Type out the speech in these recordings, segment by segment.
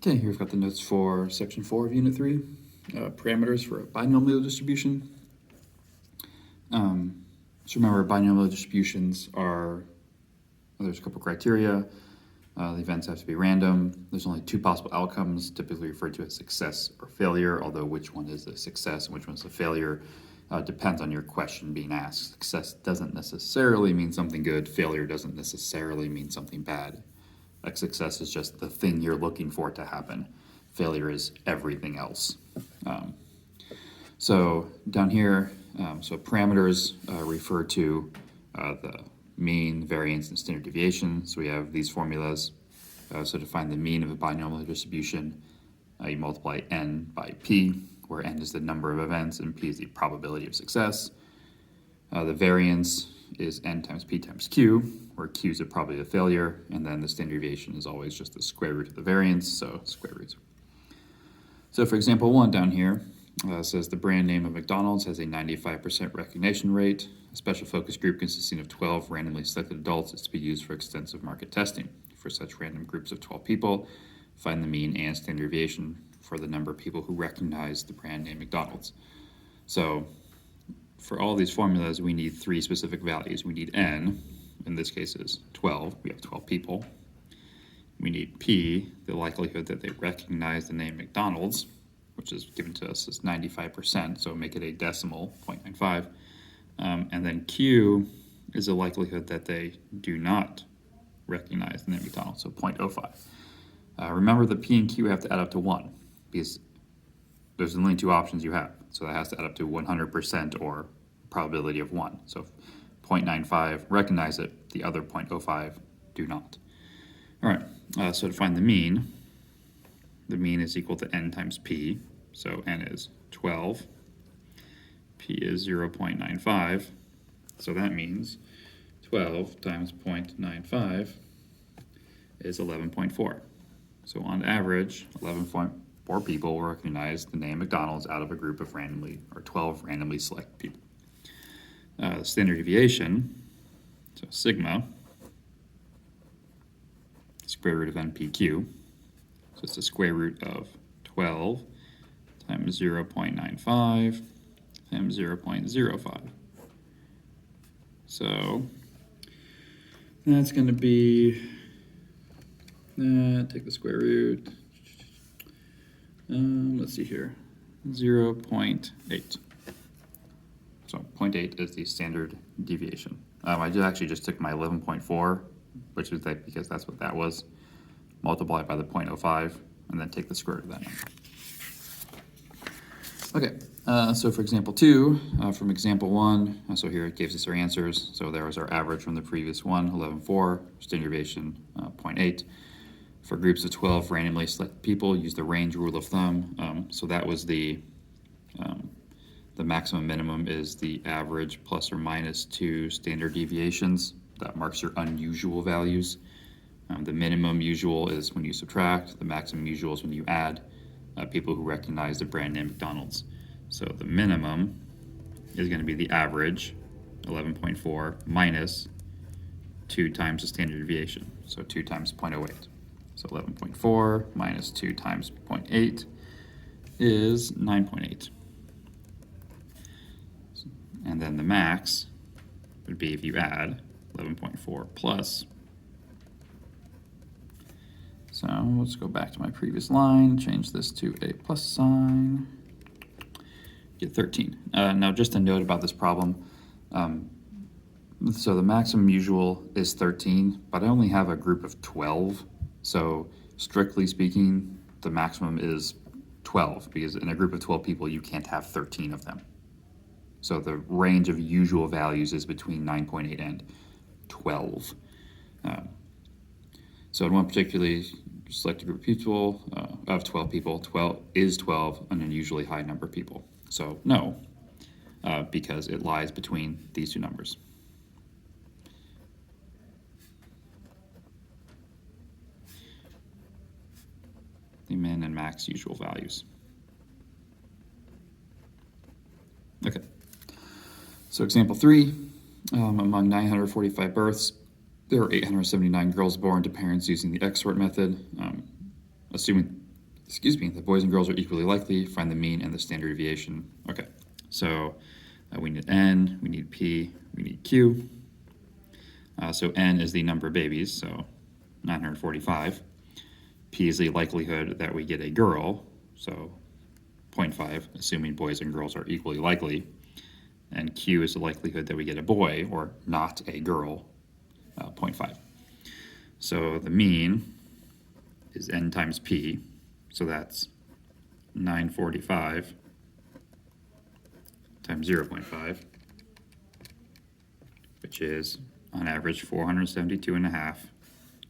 Okay, here we've got the notes for section 4 of unit 3, parameters for a binomial distribution. So remember, binomial distributions are, there's a couple criteria. The events have to be random. There's only two possible outcomes, typically referred to as success or failure, although which one is a success and which one is a failure depends on your question being asked. Success doesn't necessarily mean something good. Failure doesn't necessarily mean something bad. Like success is just the thing you're looking for to happen. Failure is everything else. So down here, so parameters refer to the mean, variance, and standard deviation. So we have these formulas. So to find the mean of a binomial distribution, you multiply n by p, where n is the number of events and p is the probability of success. The variance is n times p times q, where q is the probability of failure, and then the standard deviation is always just the square root of the variance, so square roots. So for example 1 down here, says the brand name of McDonald's has a 95% recognition rate. A special focus group consisting of 12 randomly selected adults is to be used for extensive market testing. For such random groups of 12 people, find the mean and standard deviation for the number of people who recognize the brand name McDonald's. So for all these formulas, we need three specific values. We need n, in this case is 12, we have 12 people. We need p, the likelihood that they recognize the name McDonald's, which is given to us as 95%, so make it a decimal, 0.95. And then q is the likelihood that they do not recognize the name McDonald's, so 0.05. Remember the p and q have to add up to 1, because there's only two options you have. So that has to add up to 100% or probability of 1. So 0.95, recognize it. The other 0.05 do not. All right, so to find the mean is equal to n times p. So n is 12. P is 0.95. So that means 12 times 0.95 is 11.4. So on average, 11.4 people will recognize the name McDonald's out of a group of 12 randomly selected people. Standard deviation, so sigma, square root of NPQ. So it's the square root of 12 times 0.95 times 0.05. So that's going to be, take the square root, let's see here, 0.8. So 0.8 is the standard deviation. I actually just took my 11.4, which is that because that's what that was, multiply by the 0.05, and then take the square root of that number. Okay, so for example 2, from example 1, so here it gives us our answers. So there was our average from the previous one, 11.4, standard deviation 0.8. For groups of 12 randomly selected people, use the range rule of thumb. So that was the maximum minimum is the average plus or minus 2 standard deviations. That marks your unusual values. The minimum usual is when you subtract. The maximum usual is when you add people who recognize the brand name McDonald's. So the minimum is going to be the average, 11.4, minus 2 times the standard deviation. So 2 times 0.08. So 11.4 minus 2 times 0.8 is 9.8. And then the max would be if you add 11.4 plus. So let's go back to my previous line, change this to a plus sign, get 13. Now just a note about this problem. So the maximum usual is 13, but I only have a group of 12. So strictly speaking, the maximum is 12, because in a group of 12 people, you can't have 13 of them. So the range of usual values is between 9.8 and 12. So in one particularly selected group of people, of 12 people, 12 is 12, an unusually high number of people. So no, because it lies between these two numbers. The min and max usual values. Okay. So example 3, among 945 births, there were 879 girls born to parents using the XORT method. Assuming the boys and girls are equally likely, find the mean and the standard deviation. Okay, so we need N, we need P, we need Q. So N is the number of babies, so 945. P is the likelihood that we get a girl, so 0.5, assuming boys and girls are equally likely. And Q is the likelihood that we get a boy, or not a girl, 0.5. So the mean is N times P, so that's 945 times 0.5, which is, on average, 472.5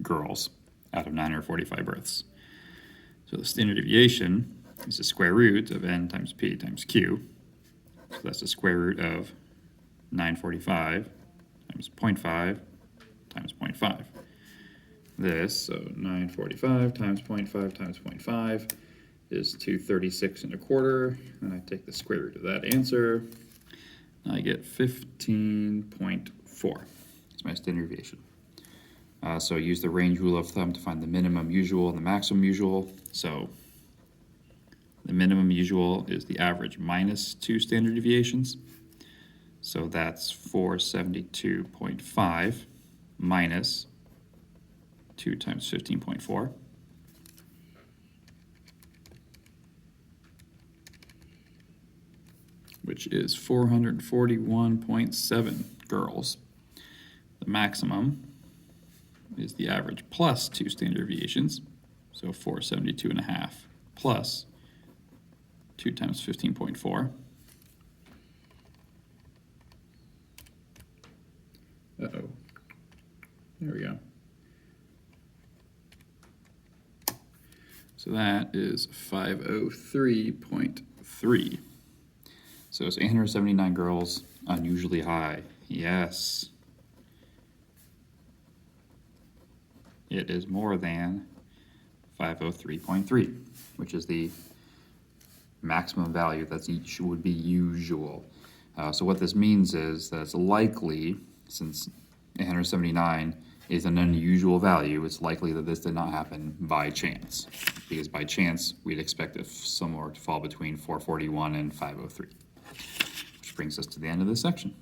girls out of 945 births. So the standard deviation is the square root of N times P times Q. So that's the square root of 945 times 0.5 times 0.5. This, so 945 times 0.5 times 0.5 is 236.25, and I take the square root of that answer, and I get 15.4. It's my standard deviation. So use the range rule of thumb to find the minimum usual and the maximum usual. So the minimum usual is the average minus 2 standard deviations. So that's 472.5 minus 2 times 15.4. Which is 441.7 girls. The maximum is the average plus 2 standard deviations, so 472.5 plus 2 times 15.4. Uh-oh. There we go. So that is 503.3. So it's 879 girls, unusually high. Yes. It is more than 503.3, which is the maximum value that would be usual. So what this means is that it's likely, since 879 is an unusual value, it's likely that this did not happen by chance. Because by chance, we'd expect it somewhere to fall between 441 and 503. Which brings us to the end of this section.